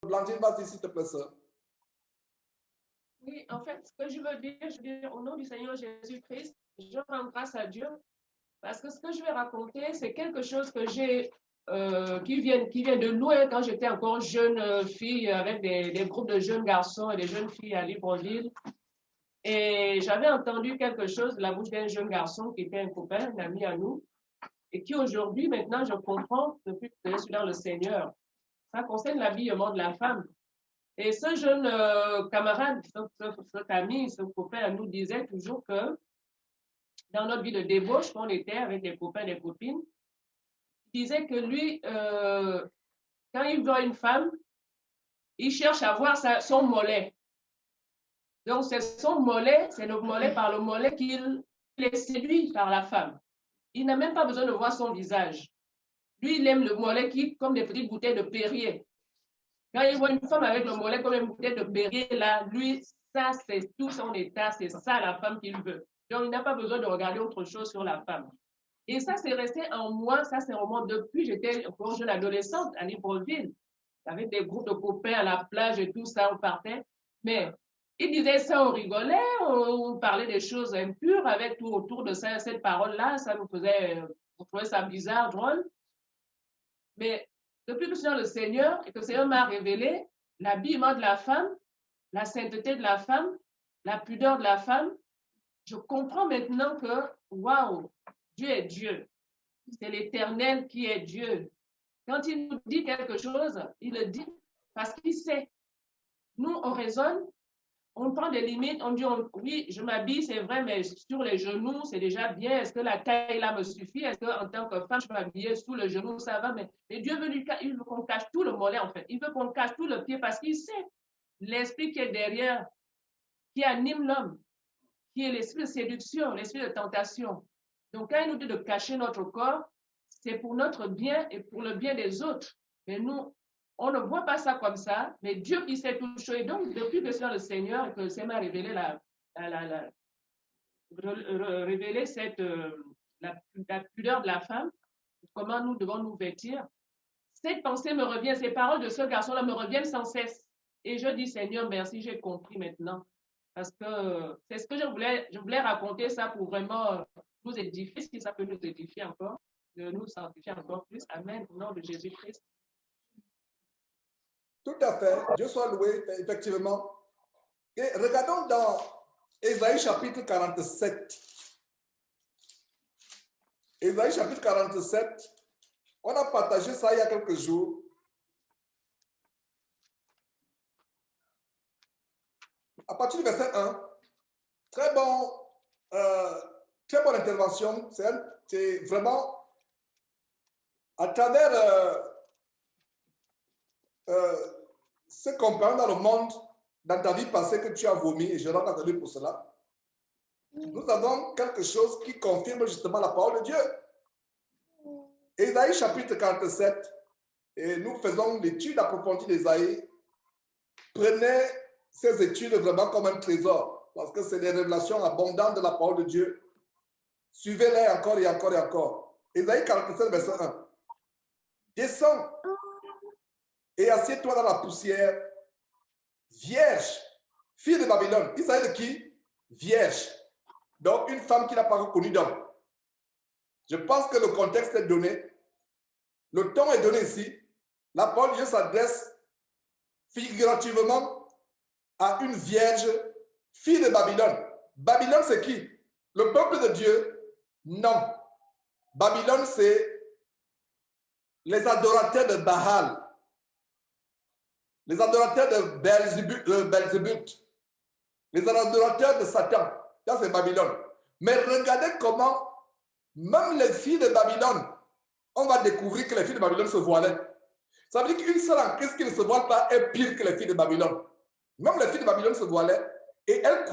Blandine, vas-y, s'il te plaît, sœur. Oui, en fait, ce que je veux dire, au nom du Seigneur Jésus-Christ, je rends grâce à Dieu parce que ce que je vais raconter, c'est quelque chose que j'ai qui vient de loin quand j'étais encore jeune fille avec des groupes de jeunes garçons et des jeunes filles à Libreville. Et j'avais entendu quelque chose de la bouche d'un jeune garçon qui était un copain, un ami à nous, et qui aujourd'hui, maintenant, je comprends depuis que je suis dans le Seigneur. Ça concerne l'habillement de la femme. Et ce jeune camarade, cet ami, ce copain nous disait toujours que dans notre vie de débauche, quand on était avec des copains, des copines, il disait que lui, quand il voit une femme, il cherche à voir son mollet. Donc, c'est son mollet, c'est le mollet par le mollet qu'il est séduit par la femme. Il n'a même pas besoin de voir son visage. Lui, il aime le mollet qui, comme des petites bouteilles de Perrier. Quand il voit une femme avec le mollet comme une bouteille de Perrier, là, lui, ça, c'est tout son état, c'est ça la femme qu'il veut. Donc, il n'a pas besoin de regarder autre chose sur la femme. Et ça, c'est resté en moi, ça, c'est vraiment depuis j'étais encore jeune adolescente à Libreville, avec des groupes de copains à la plage et tout ça, on partait. Mais il disait ça, on rigolait, on parlait des choses impures avec tout autour de ça, cette parole-là, ça nous faisait, on trouvait ça bizarre, drôle. Mais depuis que je suis dans le Seigneur et que le Seigneur m'a révélé l'habillement de la femme, la sainteté de la femme, la pudeur de la femme, je comprends maintenant que, waouh, Dieu est Dieu. C'est l'Éternel qui est Dieu. Quand il nous dit quelque chose, il le dit parce qu'il sait. Nous, on raisonne, on prend des limites, on dit, oui, je m'habille, c'est vrai, mais sur les genoux, c'est déjà bien. Est-ce que la taille là me suffit? Est-ce qu'en tant que femme, je peux m'habiller sous le genou, ça va? Mais Dieu veut, il veut qu'on cache tout le mollet, en fait. Il veut qu'on cache tout le pied parce qu'il sait l'esprit qui est derrière, qui anime l'homme, qui est l'esprit de séduction, l'esprit de tentation. Donc, quand il nous dit de cacher notre corps, c'est pour notre bien et pour le bien des autres. Mais nous, on ne voit pas ça comme ça, mais Dieu qui sait tout chose. Et donc, depuis que je suis dans le Seigneur et que le Seigneur m'a révélé révélé la pudeur de la femme, comment nous devons nous vêtir, cette pensée me revient, ces paroles de ce garçon-là me reviennent sans cesse. Et je dis, Seigneur, merci, j'ai compris maintenant. Parce que c'est ce que je voulais raconter ça pour vraiment nous édifier, si ça peut nous édifier encore, de nous sanctifier encore plus. Amen, au nom de Jésus-Christ. Tout à fait, Dieu soit loué, effectivement. Et regardons dans Ésaïe chapitre 47. Ésaïe chapitre 47, on a partagé ça il y a quelques jours. À partir du verset 1, très bonne intervention. C'est vraiment à travers ce qu'on parle dans le monde, dans ta vie passée que tu as vomi, et je rends grâce à Dieu pour cela. Nous avons quelque chose qui confirme justement la parole de Dieu. Ésaïe chapitre 47, et nous faisons l'étude approfondie d'Ésaïe. Prenez ces études vraiment comme un trésor, parce que c'est des révélations abondantes de la parole de Dieu. Suivez-les encore et encore et encore. Ésaïe 47, verset 1. Descends et assieds-toi dans la poussière, vierge, fille de Babylone. Il s'agit de qui? Vierge. Donc, une femme qui n'a pas reconnu d'homme. Je pense que le contexte est donné. Le ton est donné ici. La parole de Dieu s'adresse figurativement à une vierge, fille de Babylone. Babylone, c'est qui? Le peuple de Dieu? Non. Babylone, c'est les adorateurs de Baal, les adorateurs de Belzébuth, les adorateurs de Satan. Ça, c'est Babylone. Mais regardez comment, même les filles de Babylone, on va découvrir que les filles de Babylone se voilaient. Ça veut dire qu'une seule en Christ qui ne se voile pas est pire que les filles de Babylone. Même les filles de Babylone se voilaient et elles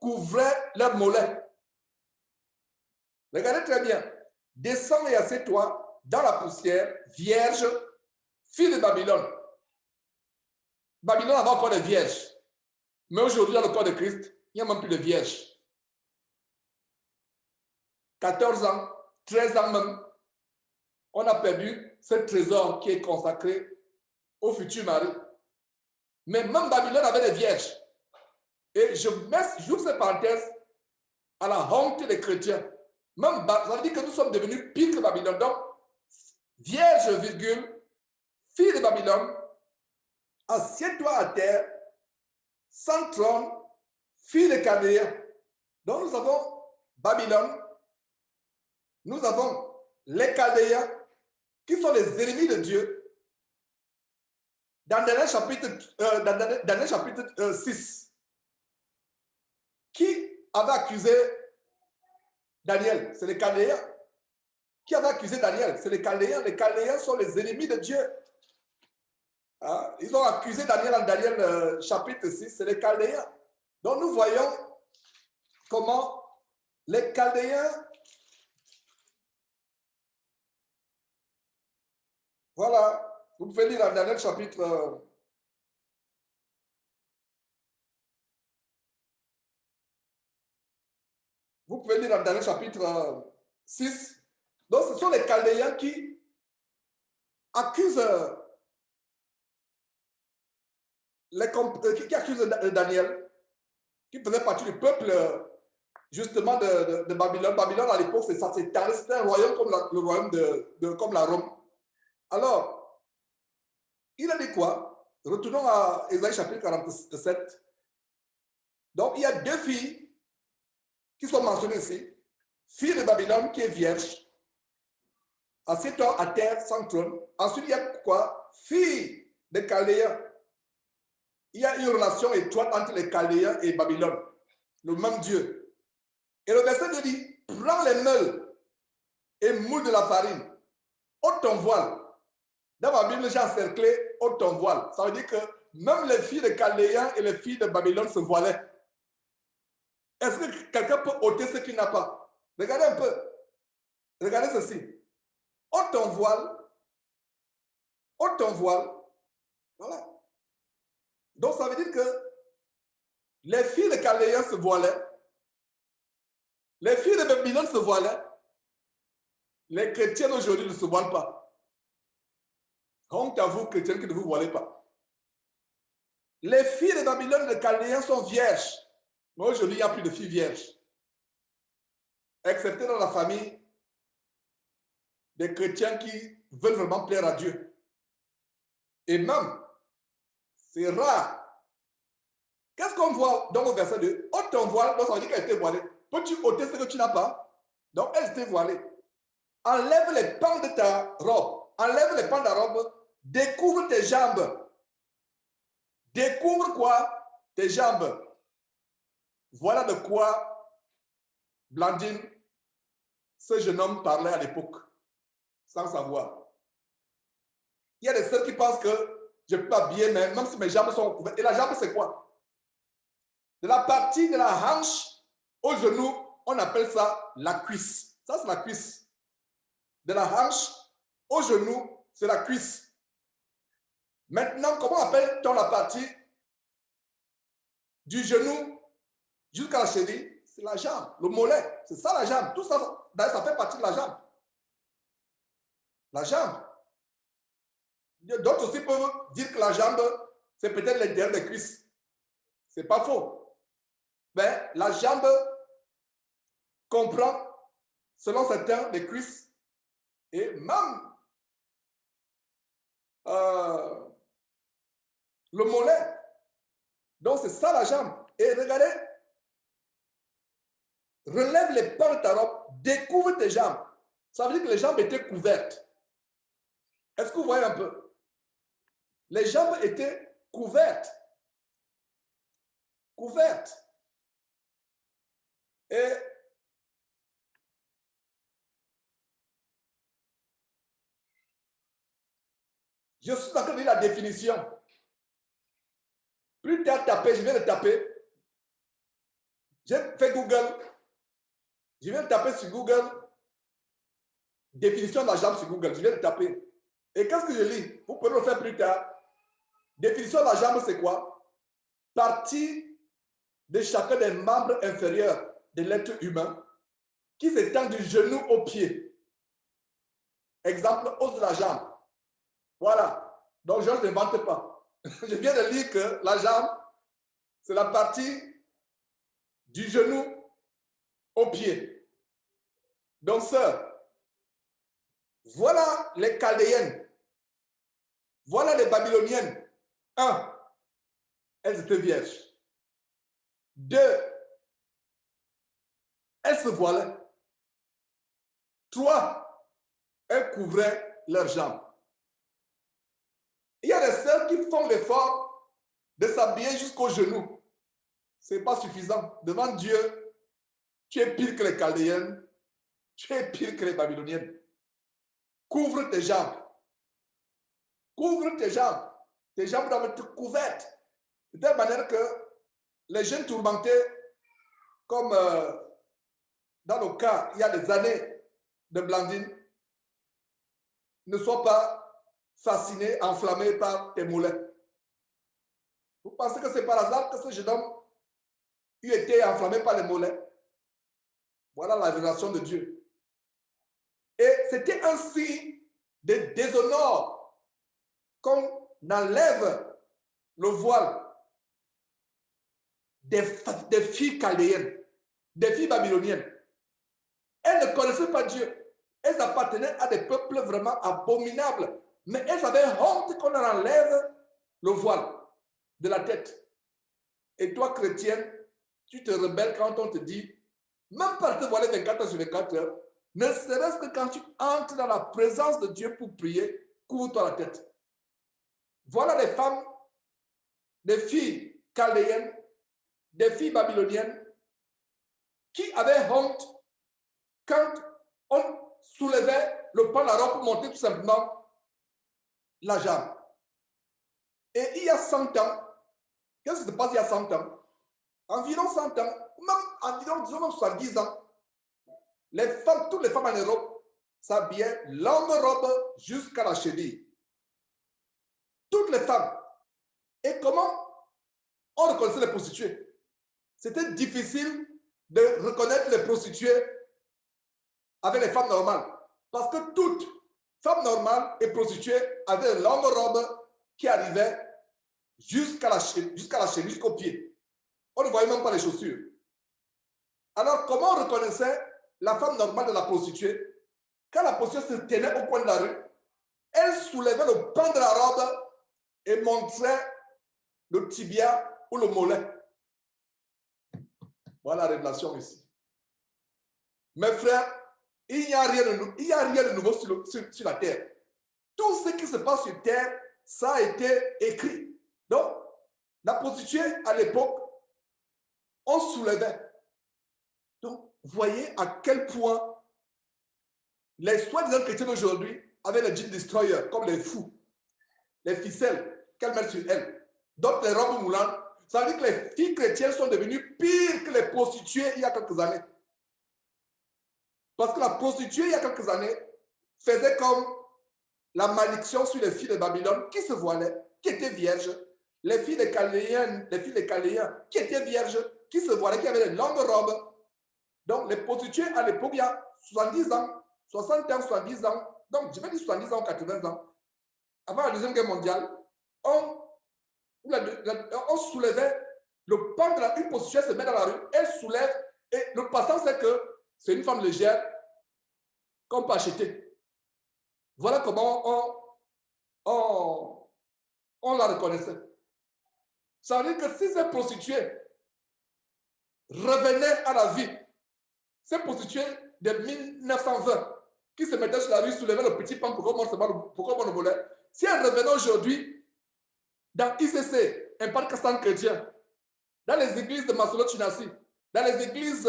couvraient leurs mollets. Regardez très bien. Descends et assieds-toi dans la poussière, vierge, fille de Babylone. Babylone avait encore des vierges. Mais aujourd'hui, dans le corps de Christ, il n'y a même plus de vierges. 14 ans, 13 ans même, on a perdu ce trésor qui est consacré au futur mari. Mais même Babylone avait des vierges. Et j'ouvre cette parenthèse à la honte des chrétiens. Même, ça veut dire que nous sommes devenus pires que Babylone. Donc, vierge, virgule, fille de Babylone, assieds-toi à terre, sans trône, fille de Chaldéens. Donc, nous avons Babylone, nous avons les Chaldéens, qui sont les ennemis de Dieu. Dans Daniel chapitre 6, qui avait accusé Daniel? C'est les Chaldéens. Qui avait accusé Daniel? C'est les Chaldéens. Les Chaldéens sont les ennemis de Dieu. Hein? Ils ont accusé Daniel en Daniel chapitre 6, c'est les Chaldéens. Donc nous voyons comment les Chaldéens, voilà, vous pouvez lire en Daniel chapitre vous pouvez lire en Daniel chapitre 6. Donc ce sont les Chaldéens qui accusent qui accusent Daniel, qui faisait partie du peuple justement de Babylone. Babylone à l'époque, c'était un royaume comme le royaume comme la Rome. Alors, il a dit quoi? Retournons à Ésaïe chapitre 47. Donc, il y a deux filles qui sont mentionnées ici. Fille de Babylone qui est vierge, assieds-toi à terre sans trône. Ensuite, il y a quoi? Fille de Chaldéens. Il y a une relation étroite entre les Chaldéens et Babylone, le même Dieu. Et le verset 2 dit, prends les meules et moule de la farine, ôte ton voile. Dans ma Bible, j'ai encerclé ôte ton voile. Ça veut dire que même les filles de Chaldéens et les filles de Babylone se voilaient. Est-ce que quelqu'un peut ôter ce qu'il n'a pas? Regardez un peu. Regardez ceci. Ôte ton voile. Ôte ton voile. Voilà. Donc, ça veut dire que les filles de Chaldéens se voilaient. Les filles de Babylone se voilaient. Les chrétiens aujourd'hui ne se voilent pas. Honte à vous, chrétiens, qui ne vous voilez pas. Les filles de Babylone et de Chaldéens sont vierges. Mais aujourd'hui, il n'y a plus de filles vierges. Excepté dans la famille des chrétiens qui veulent vraiment plaire à Dieu. Et même, c'est rare. Qu'est-ce qu'on voit dans le verset 2? Ôte ton voile, donc ça veut dire qu'elle était voilée. Peux-tu ôter ce que tu n'as pas? Donc elle était voilée. Enlève les pans de ta robe. Enlève les pans de ta robe. Découvre tes jambes. Découvre quoi? Tes jambes. Voilà de quoi Blandine, ce jeune homme, parlait à l'époque, sans savoir. Il y a des sœurs qui pensent que je ne peux pas bien, même si mes jambes sont couvertes. Et la jambe, c'est quoi? De la partie de la hanche au genou, on appelle ça la cuisse. Ça, c'est la cuisse. De la hanche au genou, c'est la cuisse. Maintenant, comment appelle-t-on la partie du genou jusqu'à la cheville? C'est la jambe, le mollet. C'est ça la jambe. Tout ça, ça fait partie de la jambe. La jambe. D'autres aussi peuvent dire que la jambe, c'est peut-être l'intérieur des cuisses. Ce n'est pas faux. Mais la jambe comprend, selon certains, les cuisses et même le mollet. Donc, c'est ça la jambe. Et regardez, relève les pans de ta robe, découvre tes jambes. Ça veut dire que les jambes étaient couvertes. Est-ce que vous voyez un peu? Les jambes étaient couvertes. Couvertes. Et je suis en train de lire la définition. Plus tard taper, je viens de taper. J'ai fait Google. Je viens de taper sur Google. Définition de la jambe sur Google. Je viens de taper. Et qu'est-ce que je lis? Vous pouvez le faire plus tard. Définition de la jambe, c'est quoi? Partie de chacun des membres inférieurs de l'être humain qui s'étend du genou au pied. Exemple, os de la jambe. Voilà. Donc, je n'invente pas. Je viens de lire que la jambe, c'est la partie du genou au pied. Donc, sœur, voilà les Chaldéennes. Voilà les Babyloniennes. 1. Elles étaient vierges. 2. Elles se voilaient. 3. Elles couvraient leurs jambes. Il y a des sœurs qui font l'effort de s'habiller jusqu'aux genoux. Ce n'est pas suffisant. Devant Dieu, tu es pire que les Chaldéennes. Tu es pire que les Babyloniennes. Couvre tes jambes. Couvre tes jambes. Tes jambes doivent être couvertes. De telle manière que les jeunes tourmentés, comme dans le cas, il y a des années de Blandine, ne soient pas fascinés, enflammés par tes mollets. Vous pensez que c'est par hasard que ce jeune homme eût été enflammé par les mollets? Voilà la révélation de Dieu. Et c'était un signe de déshonneur qu'on enlève le voile des filles chaldéennes, des filles babyloniennes. Elles ne connaissaient pas Dieu. Elles appartenaient à des peuples vraiment abominables. Mais elles avaient honte qu'on enlève le voile de la tête. Et toi, chrétienne, tu te rebelles quand on te dit, même pas te voiler 24 heures sur 24 heures, ne serait-ce que quand tu entres dans la présence de Dieu pour prier, couvre-toi la tête. Voilà des femmes, des filles chaldéennes, des filles babyloniennes qui avaient honte quand on soulevait le pan de la robe pour monter tout simplement la jambe. Et il y a 100 ans, qu'est-ce qui se passe il y a 100 ans? Environ 100 ans, même environ disons même 70 ans, les femmes, toutes les femmes en Europe s'habillaient longue robe jusqu'à la cheville. Toutes les femmes. Et comment on reconnaissait les prostituées? C'était difficile de reconnaître les prostituées avec les femmes normales. Parce que toutes femmes normales et prostituées avaient une longue robe qui arrivait jusqu'à la cheville, jusqu'au pied. On ne voyait même pas les chaussures. Alors, comment on reconnaissait la femme normale de la prostituée? Quand la prostituée se tenait au coin de la rue, elle soulevait le pan de la robe et montrait le tibia ou le mollet. Voilà la révélation ici. Mes frères, il n'y a rien de nouveau sur la terre. Tout ce qui se passe sur terre, ça a été écrit. Donc, la prostituée, à l'époque, on soulevait. Donc, voyez à quel point les soi-disant chrétiens d'aujourd'hui avaient les jeans destroyers, comme les fous, les ficelles qu'elles mettent sur elles, d'autres les robes moulantes. Ça veut dire que les filles chrétiennes sont devenues pires que les prostituées il y a quelques années. Parce que la prostituée, il y a quelques années, faisait comme la malédiction sur les filles de Babylone qui se voilaient, qui étaient vierges. Les filles des Chaldéens, qui étaient vierges, qui se voilaient, qui avaient des longues robes. Donc, les prostituées, à l'époque, il y a 70 ans, 60 ans, 70 ans, donc je vais dire 70 ans, 80 ans, avant la Deuxième Guerre mondiale, on soulevait le pan de la rue, une prostituée se met dans la rue, elle soulève, et le passant sait que c'est une femme légère qu'on peut acheter. Voilà comment on la reconnaissait. Ça veut dire que si ces prostituées revenaient à la vie, ces prostituées de 1920 qui se mettaient sur la rue, soulevaient le petit pan pour qu'on le volait, si elles revenaient aujourd'hui dans ICC, Impact Castan Chrétien, dans les églises de Masolo Chinasi, dans les églises,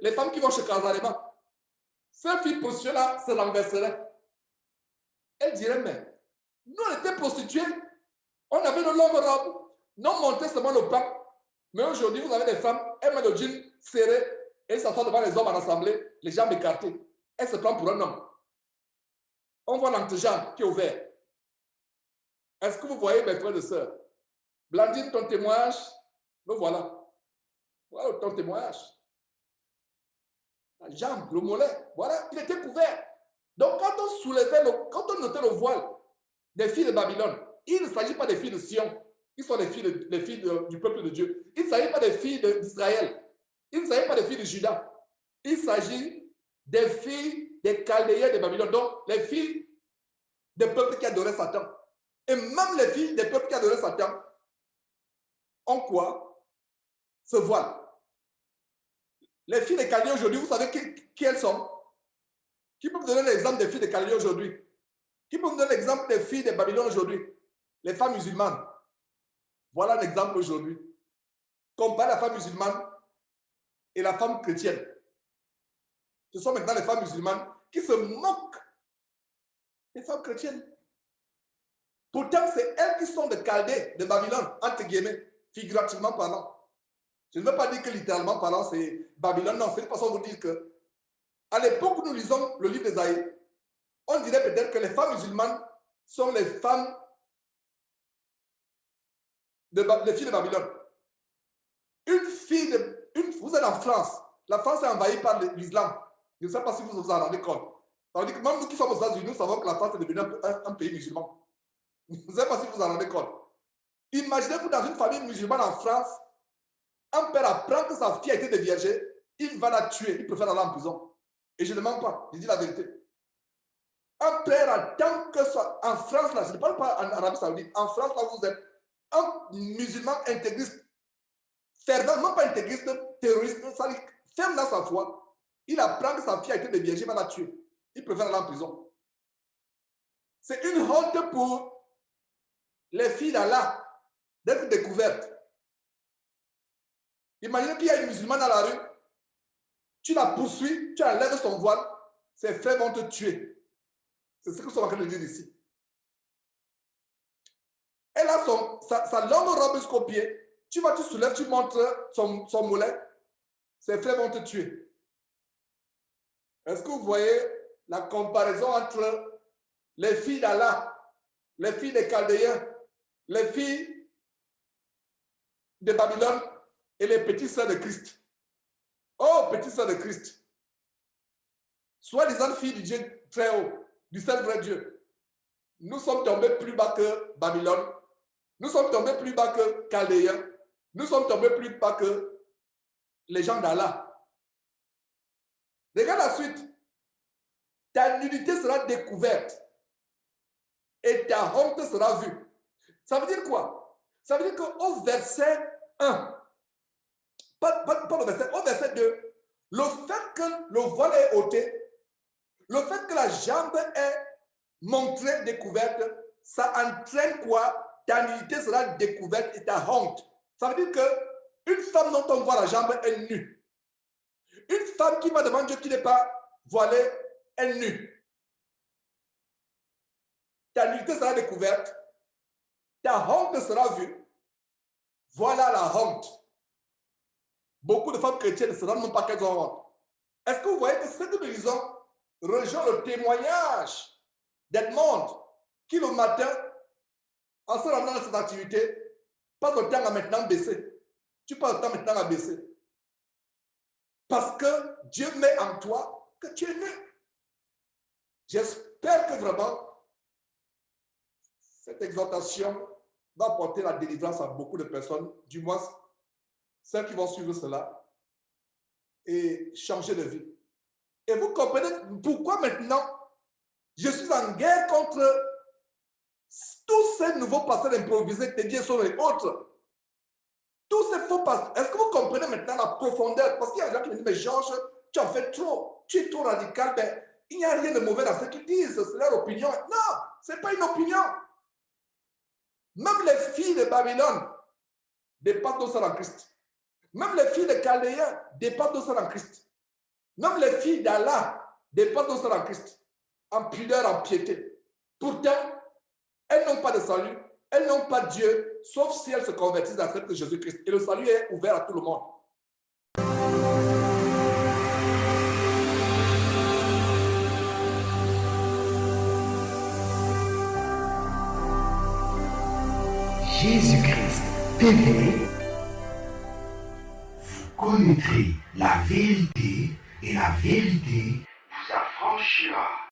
les femmes qui vont chez Kazarema, ces filles prostituées-là se renverseraient. Elles diraient, mais nous, on était prostituées, on avait de longues robes, nous on montait seulement le pan. Mais aujourd'hui, vous avez des femmes, elles mettent le jean serré et elles s'assoient devant les hommes en assemblée, les jambes écartées. Elles se prennent pour un homme. On voit l'antéjambe qui est ouvert. Est-ce que vous voyez, mes frères et sœurs? Blandine, ton témoignage, le voilà. Voilà ton témoignage. La jambe, le mollet, voilà, il était couvert. Donc, quand on soulevait, quand on notait le voile des filles de Babylone. Il ne s'agit pas des filles de Sion. Ils sont les filles du peuple de Dieu. Il ne s'agit pas des filles d'Israël. Il ne s'agit pas des filles de Juda. Il s'agit des filles des Chaldéens de Babylone. Donc, les filles des peuples qui adoraient Satan. Et même les filles des peuples qui adoraient Satan ont quoi? Se voilent. Les filles des Chaldéens aujourd'hui, vous savez qui elles sont? Qui peut me donner l'exemple des filles des Chaldéens aujourd'hui? Qui peut me donner l'exemple des filles de Babylone aujourd'hui? Les femmes musulmanes. Voilà l'exemple aujourd'hui. Comparez la femme musulmane et la femme chrétienne. Ce sont maintenant les femmes musulmanes qui se moquent des femmes chrétiennes. Pourtant, c'est elles qui sont de Chaldée, de Babylone, entre guillemets, figurativement parlant. Je ne veux pas dire que littéralement parlant, c'est Babylone. Non, c'est une façon de dire que, à l'époque où nous lisons le livre d'Ésaïe, on dirait peut-être que les femmes musulmanes sont les femmes les filles de Babylone. Vous êtes en France. La France est envahie par l'islam. Je ne sais pas si vous vous en rendez compte. Ça veut dire que même nous qui sommes aux États-Unis, nous savons que la France est devenue un pays musulman. Je ne sais pas si vous vous en rendez compte. Imaginez-vous dans une famille musulmane en France, un père apprend que sa fille a été déviergée, il va la tuer, il préfère aller en prison. Et je ne mens pas, je dis la vérité. Un père attend que soit en France, là, je ne parle pas en Arabie Saoudite, en France, là où vous êtes, un musulman intégriste, fervent, non pas intégriste, terroriste, ferme dans sa foi, il apprend que sa fille a été déviergée, il va la tuer. Il préfère aller en prison. C'est une honte pour les filles d'Allah d'être découvertes. Imaginez qu'il y a une musulmane dans la rue, tu la poursuis, tu enlèves son voile, ses frères vont te tuer. C'est ce que nous sommes en train de dire ici. Elle a sa longue robe jusqu'au pied. Tu soulèves, tu montres son mollet. Ses frères vont te tuer. Est-ce que vous voyez la comparaison entre les filles d'Allah, les filles des Chaldéens, les filles de Babylone et les petites sœurs de Christ? Oh, petites sœurs de Christ. Soi-disant filles du Dieu très haut, du seul vrai Dieu. Nous sommes tombés plus bas que Babylone. Nous sommes tombés plus bas que Chaldéens. Nous sommes tombés plus bas que les gens d'Allah. Regarde la suite. Ta nudité sera découverte et ta honte sera vue. Ça veut dire quoi? Ça veut dire qu'au verset 1, pas le verset, au verset 2, le fait que le voile est ôté, le fait que la jambe est montrée, découverte, ça entraîne quoi? Ta nudité sera découverte et ta honte. Ça veut dire qu'une femme dont on voit la jambe est nue. Une femme qui va devant Dieu qui n'est pas voilée est nue. Ta nudité sera découverte, ta honte sera vue. Voilà la honte. Beaucoup de femmes chrétiennes ne se rendent même pas qu'elles ont honte. Est-ce que vous voyez que ce que nous lisons rejoint le témoignage d'Edmond qui le matin, en se rendant dans cette activité, passe le temps à maintenant baisser. Tu passes le temps maintenant à baisser. Parce que Dieu met en toi que tu es nu. J'espère que vraiment cette exhortation va apporter la délivrance à beaucoup de personnes, du moins celles qui vont suivre cela et changer de vie. Et vous comprenez pourquoi maintenant je suis en guerre contre tous ces nouveaux pasteurs improvisés, Teddy et autres. Tous ces faux pasteurs. Est-ce que vous comprenez maintenant la profondeur? Parce qu'il y a des gens qui me disent, mais Georges, tu en fais trop. Tu es trop radical. Ben, il n'y a rien de mauvais dans ce qu'ils disent. C'est leur opinion. Non, ce n'est pas une opinion. Même les filles de Babylone dépassent nos sœurs en Christ. Même les filles de Chaldéens dépassent nos sœurs en Christ. Même les filles d'Allah dépassent nos sœurs en Christ. En pudeur, en piété. Pourtant, elles n'ont pas de salut. Elles n'ont pas Dieu, sauf si elles se convertissent dans celle de Jésus-Christ. Et le salut est ouvert à tout le monde. Jésus-Christ TV, vous connaîtrez la vérité et la vérité